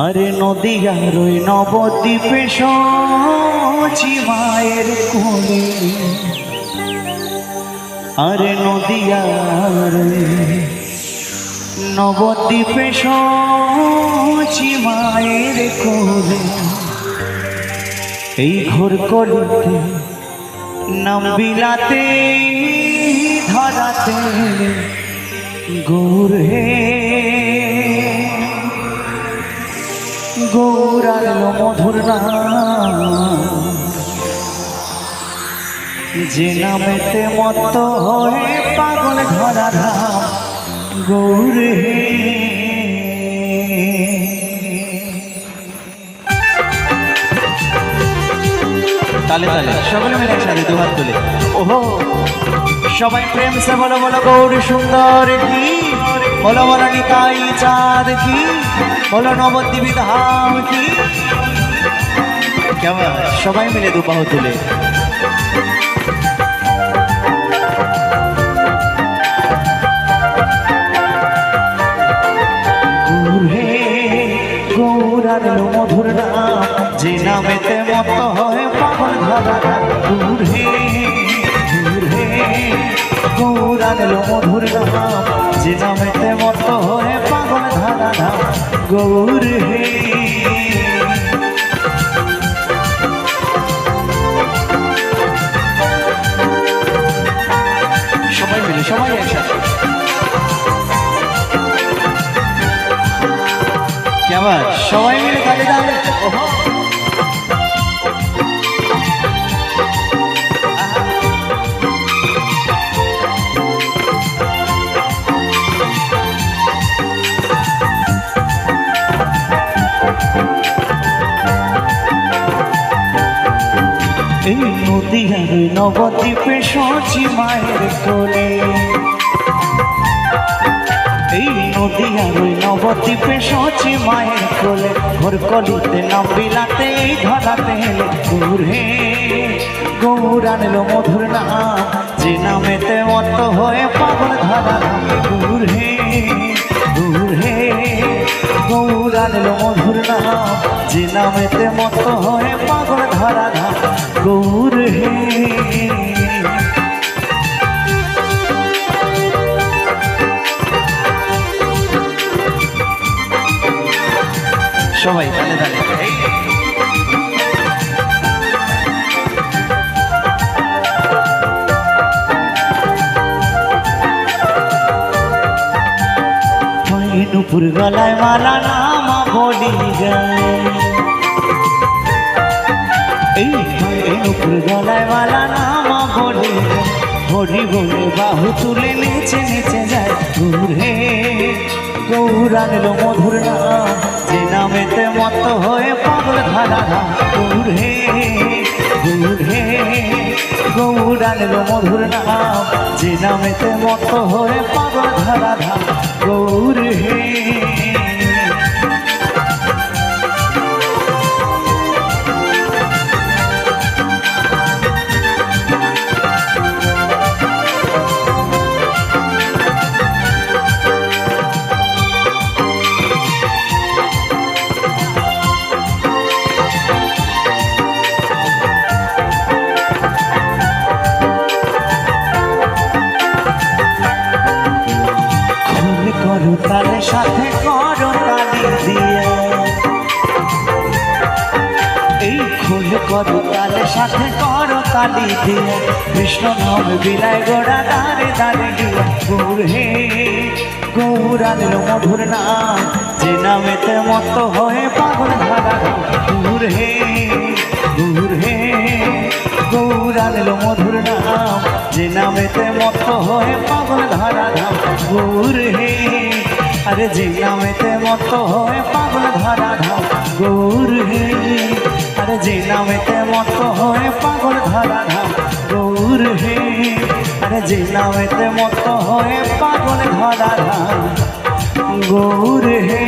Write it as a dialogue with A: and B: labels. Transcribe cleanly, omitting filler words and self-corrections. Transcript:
A: আরে নদীয়ার ওই নবদ্বীপে সচি মায়ের কোলে, আরে নদীয়ার নবদ্বীপে সচি মায়ের কোলে, এই ঘোর কলিতে নাম বিলাতে ধরাতে গৌর হে গৌরার মধুর নাম, যে নামেতে মত হয়ে পাগল ধরা ধাম গৌর হে। তালে তালে সকলে মিলে একসাথে দুহাত তুলে ওহো সবাই প্রেম সে বলো বলো গৌর সুন্দর কি, বলো বলো নিতাই চাঁদ কি, বলো নবদ্বীপ ধাম কি। কেমন সবাই মিলে দুবাহু তুলে গৌর হে গৌরার মধুর নাম, যে নামেতে মত হয় পাগল ধরা গৌর হে গৌর হে গৌরার মধুর নাম, যে নামেতে মত হয় পাগল ধরা গৌর হে। সবাই মিলে সবাই একসাথে কেমন সবাই মিলে তালে তালে ওহো এই নদীয়ার নবদ্বীপে সচি মায়ের কোলে, এই নদীয়ার নবদ্বীপে সচি মায়ের কোলে, ঘোর কলিতে নাম বিলাতে ধরাতে গৌর হে গৌরার মধুর নাম, যে নামেতে মত হয়ে পাগল ধরা গৌর হে গৌর হে গৌরার মধুর নাম, যে নামেতে মত হয়ে পাগল ধরা গৌর হে। সবাই তালে তালে নুপুর গলায় মালা নামা বলি গায়, এই নুপুর গলায় মালা নামা বলি হরি বলে বাহু তুলে নেচে নেচে যায় গৌর হে গৌরার মধুর নাম, যে নামেতে মত হয়ে পাগল ধরা গৌর হে গৌর হে গৌরার মধুর নাম, যে নামেতে মত হয়ে পাগল ধরা গৌর হে। তালে সাথে করো তালি দিয়ে, এই খুল করো তালে সাথে করো তালি দিয়ে, কৃষ্ণ নাম বিলায় গোড়া দাঁড়ে দাঁড়ে গিয়ে গৌর হে গৌরার মধুর নাম, যে নামেতে মত হয়ে পাগল ধরা গৌর হে গৌর হে গৌরার মধুর নাম, যে নামেতে মত হয়ে পাগল ধরা গৌর হে। আরে যে নামেতে মত হয়ে পাগল ধরা গৌর হে, আরে যে নামেতে মত হয়ে পাগল ধরা গৌর হে, আরে যে নামেতে মত হয়ে পাগল ধরা গৌর হে।